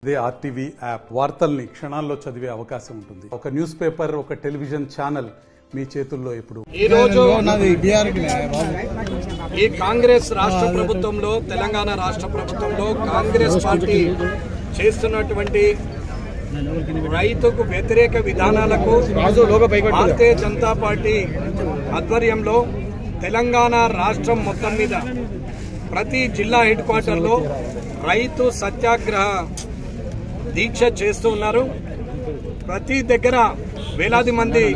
They RTV app వార్తల్ని క్షణాల్లో చదివే అవకాశం ఉంటుంది. ఒక న్యూస్ పేపర్, ఒక టెలివిజన్ ఛానల్ మీ చేతుల్లో ఎప్పుడు. ఈ రోజు ఈ కాంగ్రెస్ రాష్ట్ర ప్రభుత్వంలో, తెలంగాణ రాష్ట్ర ప్రభుత్వంలో కాంగ్రెస్ పార్టీ చేస్తున్నటువంటి రైతుకు వ్యతిరేక విధానాలకు భారతీయ జనతా పార్టీ ఆధ్వర్యంలో తెలంగాణ రాష్ట్రం మొత్తం మీద ప్రతి జిల్లా హెడ్ క్వార్టర్లో రైతు సత్యాగ్రహ దీక్ష చేస్తూ ఉన్నారు. ప్రతి దగ్గర వేలాది మంది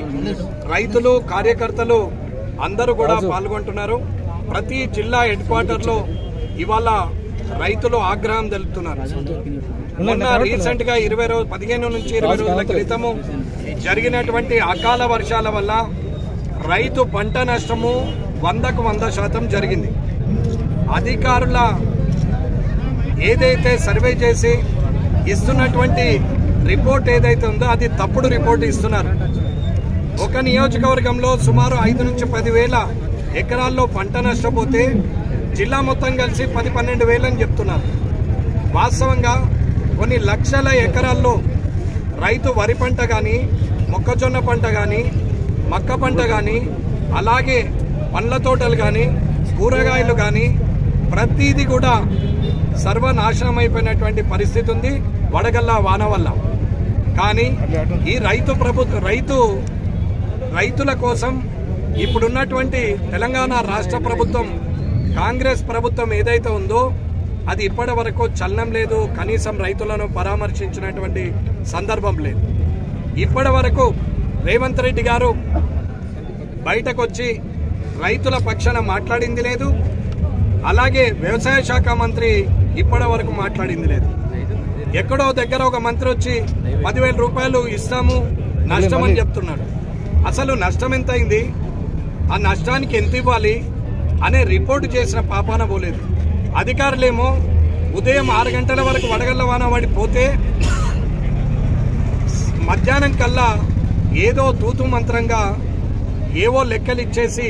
రైతులు, కార్యకర్తలు అందరూ కూడా పాల్గొంటున్నారు. ప్రతి జిల్లా హెడ్ క్వార్టర్లో ఇవాళ రైతులు ఆగ్రహం తెలుపుతున్నారు. మొన్న రీసెంట్ గా 15 నుంచి 20 రోజుల క్రితము జరిగినటువంటి అకాల వర్షాల వల్ల రైతు పంట నష్టము 100కు 100% జరిగింది. అధికారుల ఏదైతే సర్వే చేసి ఇస్తున్నటువంటి రిపోర్ట్ ఏదైతే ఉందో అది తప్పుడు రిపోర్ట్ ఇస్తున్నారు. ఒక నియోజకవర్గంలో సుమారు 5 నుంచి 10 వేల ఎకరాల్లో పంట నష్టపోతే జిల్లా మొత్తం కలిసి 10-12 వేలని చెప్తున్నారు. వాస్తవంగా కొన్ని లక్షల ఎకరాల్లో రైతు వరి పంట కానీ, మొక్కజొన్న పంట కానీ, మక్క పంట కానీ, అలాగే పండ్ల తోటలు కానీ, కూరగాయలు కానీ ప్రతిదీ కూడా సర్వనాశనం అయిపోయినటువంటి పరిస్థితి ఉంది వడగళ్ల వాన వల్ల. కానీ ఈ రైతుల కోసం ఇప్పుడున్నటువంటి తెలంగాణ రాష్ట్ర ప్రభుత్వం, కాంగ్రెస్ ప్రభుత్వం ఏదైతే ఉందో అది ఇప్పటి వరకు చలనం లేదు. కనీసం రైతులను పరామర్శించినటువంటి సందర్భం లేదు. ఇప్పటి వరకు రేవంత్ రెడ్డి గారు బయటకు వచ్చి రైతుల పక్షాన మాట్లాడింది లేదు. అలాగే వ్యవసాయ శాఖ మంత్రి ఇప్పటి వరకు మాట్లాడింది లేదు. ఎక్కడో దగ్గర ఒక మంత్రి వచ్చి 10,000 రూపాయలు ఇస్తాము నష్టం అని చెప్తున్నాడు. అసలు నష్టం ఎంత అయింది, ఆ నష్టానికి ఎంత ఇవ్వాలి అనే రిపోర్టు చేసిన పాపాన పోలేదు. అధికారులేమో ఉదయం 6 గంటల వరకు వడగళ్ల వాన పడిపోతే మధ్యాహ్నం కల్లా ఏదో తూతు మంత్రంగా ఏవో లెక్కలు ఇచ్చేసి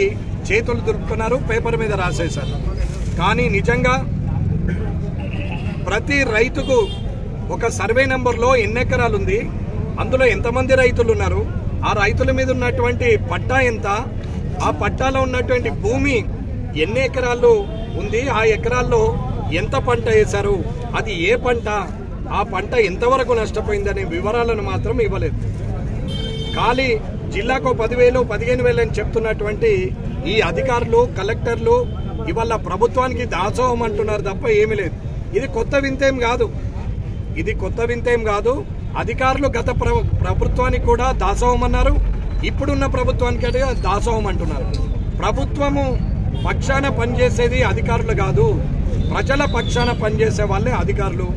చేతులు దులుపుకున్నారు, పేపర్ మీద రాసేశారు. కానీ నిజంగా ప్రతి రైతుకు ఒక సర్వే నెంబర్లో ఎన్ని ఎకరాలు ఉంది, అందులో ఎంతమంది రైతులు ఉన్నారు, ఆ రైతుల మీద ఉన్నటువంటి పట్టా ఎంత, ఆ పట్టాలో ఉన్నటువంటి భూమి ఎన్ని ఎకరాలు ఉంది, ఆ ఎకరాల్లో ఎంత పంట వేశారు, అది ఏ పంట, ఆ పంట ఎంతవరకు నష్టపోయిందనే వివరాలను మాత్రం ఇవ్వలేదు. ఖాళీ జిల్లాకు 10,000, 15,000 అని చెప్తున్నటువంటి ఈ అధికారులు, కలెక్టర్లు ఇవాళ ప్రభుత్వానికి దాసోహం అంటున్నారు తప్ప ఏమీ లేదు. ఇది కొత్త వింతేం కాదు. అధికారులు గత ప్రభుత్వానికి కూడా దాసోహం అన్నారు, ఇప్పుడున్న ప్రభుత్వానికి దాసోహం అంటున్నారు. ప్రభుత్వము పక్షాన పనిచేసేది అధికారులు కాదు, ప్రజల పక్షాన పనిచేసే వాళ్ళే అధికారులు.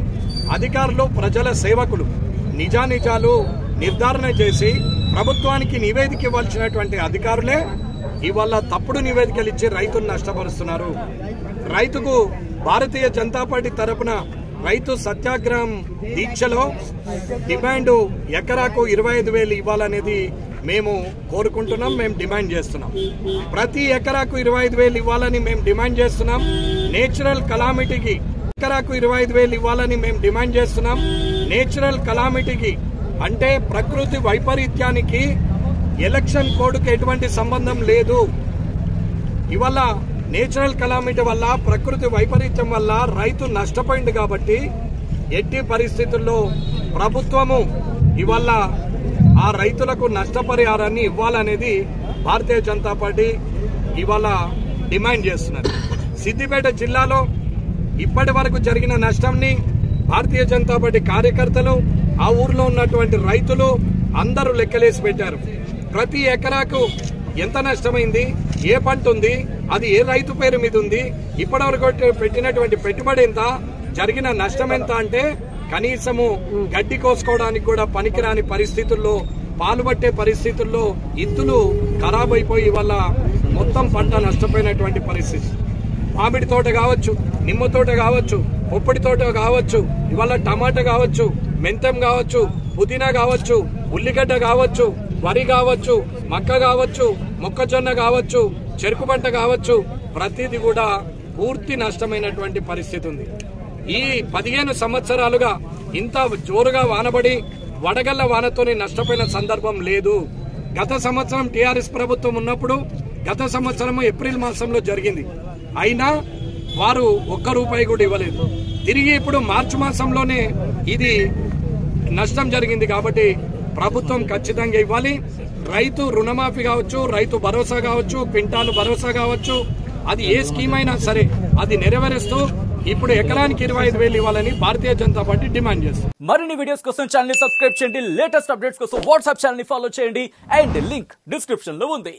అధికారులు ప్రజల సేవకులు. నిజానిజాలు నిర్ధారణ చేసి ప్రభుత్వానికి నివేదిక ఇవ్వాల్సినటువంటి అధికారులే ఇవాళ తప్పుడు నివేదికలు ఇచ్చి రైతును నష్టపరుస్తున్నారు. రైతుకు భారతీయ జనతా పార్టీ తరపున రైతు సత్యాగ్రహం దీక్షలో డిమాండ్ ఎకరాకు 25,000 ఇవ్వాలనేది మేము కోరుకుంటున్నాం, మేము డిమాండ్ చేస్తున్నాం. ప్రతి ఎకరాకు 25,000 ఇవ్వాలని మేము డిమాండ్ చేస్తున్నాం. నేచురల్ కలామిటీకి ఎకరాకు 25,000 ఇవ్వాలని మేము డిమాండ్ చేస్తున్నాం. నేచురల్ కలామిటీకి అంటే ప్రకృతి వైపరీత్యానికి ఎలక్షన్ కోడ్కి ఎటువంటి సంబంధం లేదు. ఇవాళ నేచురల్ కలామిటీ వల్ల, ప్రకృతి వైపరీత్యం వల్ల రైతు నష్టపోయింది కాబట్టి ఎట్టి పరిస్థితుల్లో ప్రభుత్వము ఇవాళ ఆ రైతులకు నష్టపరిహారాన్ని ఇవ్వాలనేది భారతీయ జనతా పార్టీ ఇవాళ డిమాండ్ చేస్తున్నారు. సిద్దిపేట జిల్లాలో ఇప్పటి వరకు జరిగిన నష్టాన్ని భారతీయ జనతా పార్టీ కార్యకర్తలు, ఆ ఊర్లో ఉన్నటువంటి రైతులు అందరూ లెక్కలేసి పెట్టారు. ప్రతి ఎకరాకు ఎంత నష్టమైంది, ఏ పంట ఉంది, అది ఏ రైతు పేరు మీద ఉంది, ఇప్పటివరకు పెట్టినటువంటి పెట్టుబడి ఎంత, జరిగిన నష్టం ఎంత అంటే కనీసము గడ్డి కోసుకోవడానికి కూడా పనికిరాని పరిస్థితుల్లో, పాలు పట్టే పరిస్థితుల్లో ఇత్తులు ఖరాబ్ అయిపోయి వల్ల మొత్తం పంట నష్టపోయినటువంటి పరిస్థితి. మామిడి తోట కావచ్చు, నిమ్మ తోట కావచ్చు, పొప్పడి తోట కావచ్చు, ఇవాళ టమాటా కావచ్చు, మెంతం కావచ్చు, పుదీనా కావచ్చు, ఉల్లిగడ్డ కావచ్చు, వరి కావచ్చు, మక్క కావచ్చు, మొక్కజొన్న కావచ్చు, చెరుకు పంట కావచ్చు, ప్రతిదీ కూడా పూర్తి నష్టమైనటువంటి పరిస్థితి ఉంది. ఈ 15 సంవత్సరాలుగా ఇంత జోరుగా వానబడి వడగళ్ల వానతోని నష్టపోయిన సందర్భం లేదు. గత సంవత్సరం టీఆర్ఎస్ ప్రభుత్వం ఉన్నప్పుడు గత సంవత్సరం ఏప్రిల్ మాసంలో జరిగింది. అయినా వారు ₹1 కూడా ఇవ్వలేదు. తిరిగి ఇప్పుడు మార్చి మాసంలోనే ఇది నష్టం జరిగింది. కాబట్టి ప్రభుత్వం ఖచ్చితంగా ఇవ్వాలి. రైతు రుణమాఫీ కావచ్చు, రైతు భరోసా కావచ్చు, క్వింటాలు భరోసా కావచ్చు, అది ఏ స్కీమ్ అయినా సరే అది నెరవేరుస్తూ ఇప్పుడు ఎకరానికి 25,000 ఇవ్వాలని భారతీయ జనతా పార్టీ డిమాండ్ చేస్తుంది. మరిన్ని వీడియోస్ కోసం ఛానల్ ని సబ్స్క్రైబ్ చేయండి. లేటెస్ట్ అప్డేట్స్ కోసం వాట్సాప్ ఛానల్ ని ఫాలో చేయండి. అండ్ లింక్ డిస్క్రిప్షన్ లో ఉంది.